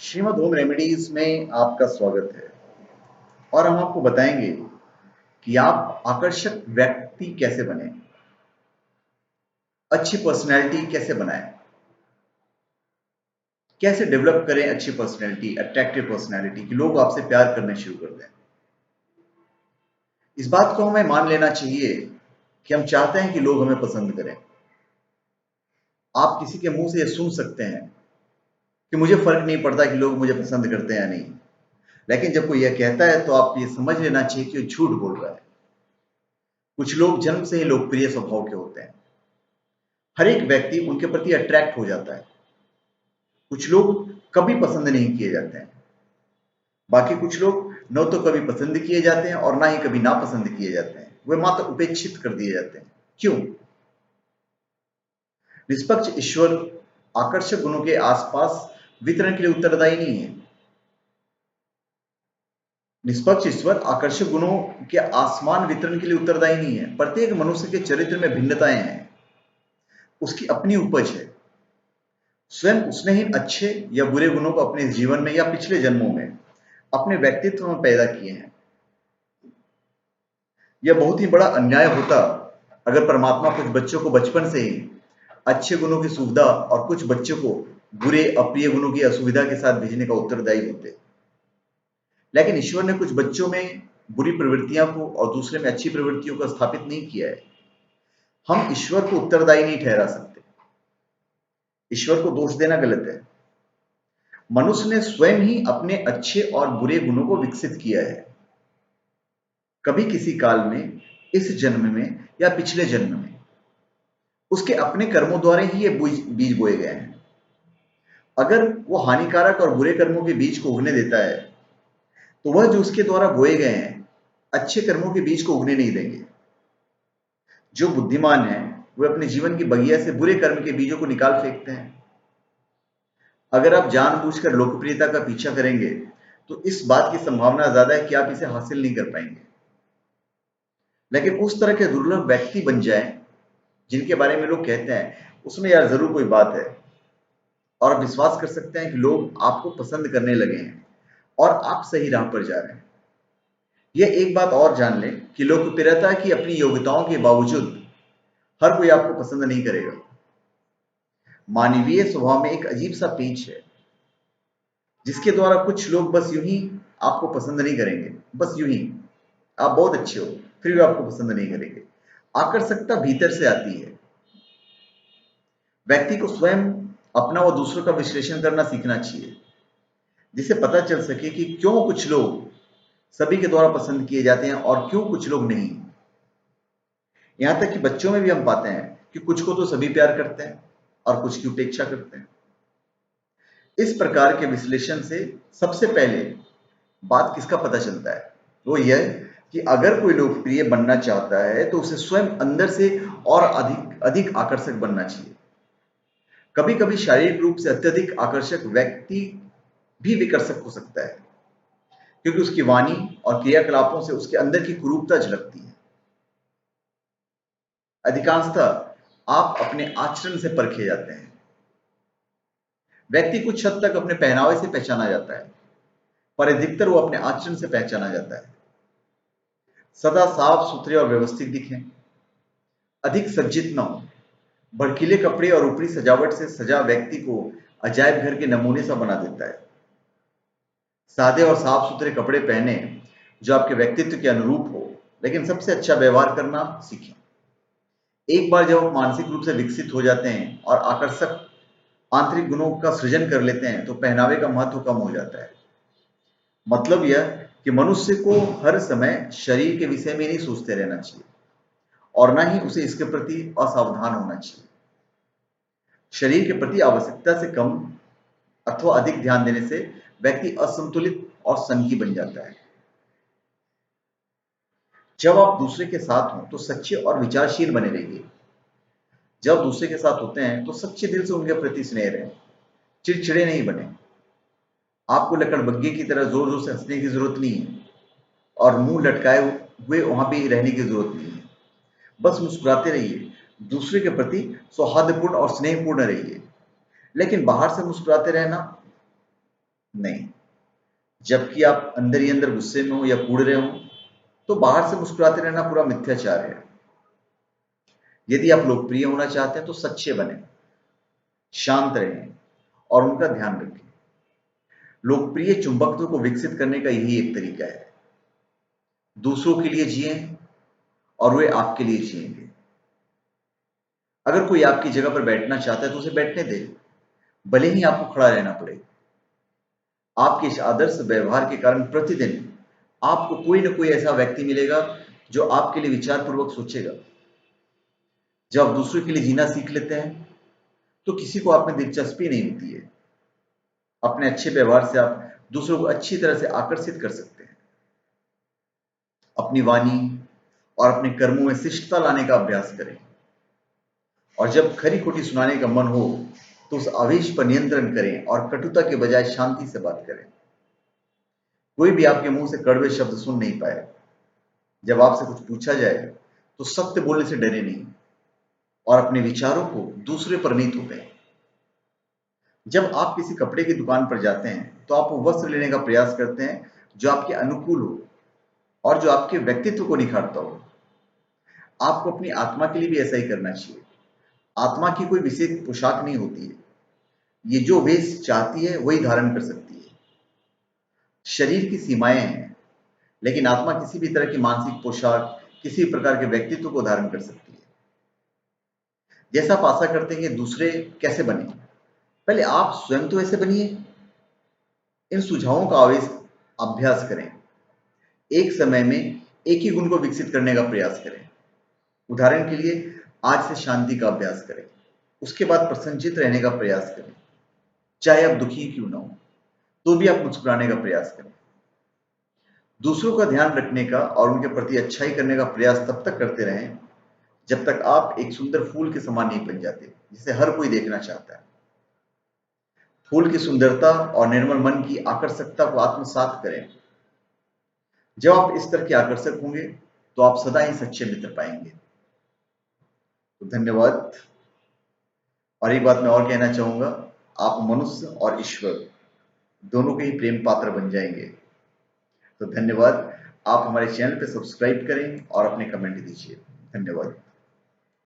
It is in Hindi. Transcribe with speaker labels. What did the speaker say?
Speaker 1: श्रीमद होम रेमेडीज में आपका स्वागत है और हम आपको बताएंगे कि आप आकर्षक व्यक्ति कैसे बने, अच्छी पर्सनैलिटी कैसे बनाएं, कैसे डेवलप करें अच्छी पर्सनैलिटी, अट्रैक्टिव पर्सनैलिटी कि लोग आपसे प्यार करने शुरू कर दें। इस बात को हमें मान लेना चाहिए कि हम चाहते हैं कि लोग हमें पसंद करें। आप किसी के मुंह से यह सुन सकते हैं कि मुझे फर्क नहीं पड़ता कि लोग मुझे पसंद करते हैं या नहीं, लेकिन जब कोई यह कहता है तो आप ये समझ लेना चाहिए कि वो झूठ बोल रहा है। कुछ लोग जन्म से ही लोकप्रिय स्वभाव के होते हैं, हर एक व्यक्ति उनके प्रति अट्रैक्ट हो जाता है। कुछ लोग कभी पसंद नहीं किए जाते हैं, बाकी कुछ लोग न तो कभी पसंद किए जाते हैं और ना ही कभी नापसंद किए जाते हैं, वे मात्र उपेक्षित कर दिए जाते हैं। क्यों? निष्पक्ष ईश्वर आकर्षक गुणों के आसपास वितरण के लिए उत्तरदायी नहीं है। निष्पक्ष ईश्वर आकर्षक गुणों के आसमान वितरण के लिए उत्तरदायी नहीं है। प्रत्येक मनुष्य के चरित्र में भिन्नताएं हैं, उसकी अपनी उपज है। स्वयं उसने ही अच्छे या बुरे गुणों को अपने जीवन में या पिछले जन्मों में अपने व्यक्तित्व में पैदा किए हैं। यह बहुत ही बड़ा अन्याय होता अगर परमात्मा कुछ बच्चों को बचपन से ही अच्छे गुणों की सुविधा और कुछ बच्चों को बुरे अप्रिय गुणों की असुविधा के साथ भेजने का उत्तरदायी होते। लेकिन ईश्वर ने कुछ बच्चों में बुरी प्रवृत्तियां को और दूसरे में अच्छी प्रवृत्तियों को स्थापित नहीं किया है। हम ईश्वर को उत्तरदायी नहीं ठहरा सकते। ईश्वर को दोष देना गलत है। मनुष्य ने स्वयं ही अपने अच्छे और बुरे गुणों को विकसित किया है, कभी किसी काल में, इस जन्म में या पिछले जन्म में। उसके अपने कर्मों द्वारा ही ये बीज बोए गए हैं। अगर वो हानिकारक और बुरे कर्मों के बीज को उगने देता है तो वह जो उसके द्वारा बोए गए हैं अच्छे कर्मों के बीज को उगने नहीं देंगे। जो बुद्धिमान है वे अपने जीवन की बगिया से बुरे कर्म के बीजों को निकाल फेंकते हैं। अगर आप जानबूझकर लोकप्रियता का पीछा करेंगे तो इस बात की संभावना ज्यादा है कि आप इसे हासिल नहीं कर पाएंगे। लेकिन उस तरह के दुर्लभ व्यक्ति बन जाएं जिनके बारे में लोग कहते हैं उसमें यार जरूर कोई बात है, और आप विश्वास कर सकते हैं कि लोग आपको पसंद करने लगे हैं और आप सही राह पर जा रहे हैं। यह एक बात और जान लें कि लोकप्रियता की अपनी योग्यताओं के बावजूद हर कोई आपको पसंद नहीं करेगा। मानवीय स्वभाव में एक अजीब सा पेच है जिसके द्वारा कुछ लोग बस यूं ही आपको पसंद नहीं करेंगे। बस यूं ही आप बहुत अच्छे हो फिर भी आपको पसंद नहीं करेंगे। आकर्षकता भीतर से आती है। व्यक्ति को स्वयं अपना व दूसरों का विश्लेषण करना सीखना चाहिए, जिससे पता चल सके कि क्यों कुछ लोग सभी के द्वारा पसंद किए जाते हैं और क्यों कुछ लोग नहीं। यहां तक कि बच्चों में भी हम पाते हैं कि कुछ को तो सभी प्यार करते हैं और कुछ की उपेक्षा करते हैं। इस प्रकार के विश्लेषण से सबसे पहले बात किसका पता चलता है, वो यह कि अगर कोई लोकप्रिय बनना चाहता है तो उसे स्वयं अंदर से और अधिक अधिक आकर्षक बनना चाहिए। कभी कभी शारीरिक रूप से अत्यधिक आकर्षक व्यक्ति भी विकर्षक हो सकता है, क्योंकि उसकी वाणी और क्रियाकलापों से उसके अंदर की कुरूपता झलकती है। अधिकांशतः आप अपने आचरण से परखे जाते हैं। व्यक्ति कुछ हद तक अपने पहनावे से पहचाना जाता है, पर अधिकतर वो अपने आचरण से पहचाना जाता है। सदा साफ सुथरे और व्यवस्थित दिखें, अधिक सज्जित न हो। भड़कीले कपड़े और ऊपरी सजावट से सजा व्यक्ति को अजायब घर के नमूने सा बना देता है। सादे और साफ सुथरे कपड़े पहने जो आपके व्यक्तित्व के अनुरूप हो, लेकिन सबसे अच्छा व्यवहार करना सीखें। एक बार जब आप मानसिक रूप से विकसित हो जाते हैं और आकर्षक आंतरिक गुणों का सृजन कर लेते हैं तो पहनावे का महत्व कम हो जाता है। मतलब यह कि मनुष्य को हर समय शरीर के विषय में नहीं सोचते रहना चाहिए और ना ही उसे इसके प्रति असावधान होना चाहिए। शरीर के प्रति आवश्यकता से कम अथवा अधिक ध्यान देने से व्यक्ति असंतुलित और संगी बन जाता है। जब आप दूसरे के साथ हों तो सच्चे और विचारशील बने रहिए। जब दूसरे के साथ होते हैं तो सच्चे दिल से उनके प्रति स्नेह रहे, चिड़चिड़े नहीं बने। आपको लकड़बग्घे की तरह जोर जोर से हंसने की जरूरत नहीं है और मुंह लटकाए हुए वहां पे रहने की जरूरत नहीं है। बस मुस्कुराते रहिए, दूसरे के प्रति सौहार्दपूर्ण और स्नेहपूर्ण रहिए। लेकिन बाहर से मुस्कुराते रहना नहीं। जबकि आप अंदर ही अंदर गुस्से में हो या कूड़ रहे हो, तो बाहर से मुस्कुराते रहना पूरा मिथ्याचार है। यदि आप लोकप्रिय होना चाहते हैं तो सच्चे बने, शांत रहें और उनका ध्यान रखें। लोकप्रिय चुंबकत्व को विकसित करने का यही एक तरीका है। दूसरों के लिए जिएं और वे आपके लिए जिएंगे। अगर कोई आपकी जगह पर बैठना चाहता है तो उसे बैठने दें, भले ही आपको खड़ा रहना पड़े। आपके इस आदर्श व्यवहार के कारण प्रतिदिन आपको कोई ना कोई ऐसा व्यक्ति मिलेगा जो आपके लिए विचारपूर्वक सोचेगा। जब आप दूसरों के लिए जीना सीख लेते हैं तो किसी को आप में दिलचस्पी नहीं होती है। अपने अच्छे व्यवहार से आप दूसरों को अच्छी तरह से आकर्षित कर सकते हैं। अपनी वाणी और अपने कर्मों में शिष्टता लाने का अभ्यास करें, और जब खरी खोटी सुनाने का मन हो तो उस आवेश पर नियंत्रण करें और कटुता के बजाय शांति से बात करें। कोई भी आपके मुंह से कड़वे शब्द सुन नहीं पाए। जब आपसे कुछ पूछा जाए तो सत्य बोलने से डरे नहीं और अपने विचारों को दूसरे पर नहीं थोपें। जब आप किसी कपड़े की दुकान पर जाते हैं तो आप वो वस्त्र लेने का प्रयास करते हैं जो आपके अनुकूल हो और जो आपके व्यक्तित्व को निखारता हो। आपको अपनी आत्मा के लिए भी ऐसा ही करना चाहिए। आत्मा की कोई विशेष पोशाक नहीं होती है। ये जो वेश चाहती है वही धारण कर सकती है। शरीर की सीमाएं हैं, लेकिन आत्मा किसी भी तरह की मानसिक पोशाक, किसी प्रकार के व्यक्तित्व को धारण कर सकती है। जैसा आप आशा करते हैं कि दूसरे कैसे बने, पहले आप स्वयं तो ऐसे बनिए। इन सुझावों का अभ्यास करें। एक समय में एक ही गुण को विकसित करने का प्रयास करें। उदाहरण के लिए, आज से शांति का अभ्यास करें, उसके बाद प्रसन्नचित्त रहने का प्रयास करें। चाहे आप दुखी क्यों ना हो तो भी आप मुस्कुराने का प्रयास करें। दूसरों का ध्यान रखने का और उनके प्रति अच्छाई करने का प्रयास तब तक करते रहें जब तक आप एक सुंदर फूल के समान नहीं बन जाते, जिसे हर कोई देखना चाहता है। फूल की सुंदरता और निर्मल मन की आकर्षकता को आत्मसात करें। जब आप इस तरह के आकर्षक होंगे तो आप सदा ही सच्चे मित्र पाएंगे। तो धन्यवाद। और एक बात मैं और कहना चाहूंगा, आप मनुष्य और ईश्वर दोनों के ही प्रेम पात्र बन जाएंगे। तो धन्यवाद। आप हमारे चैनल पे सब्सक्राइब करें और अपने कमेंट दीजिए। धन्यवाद।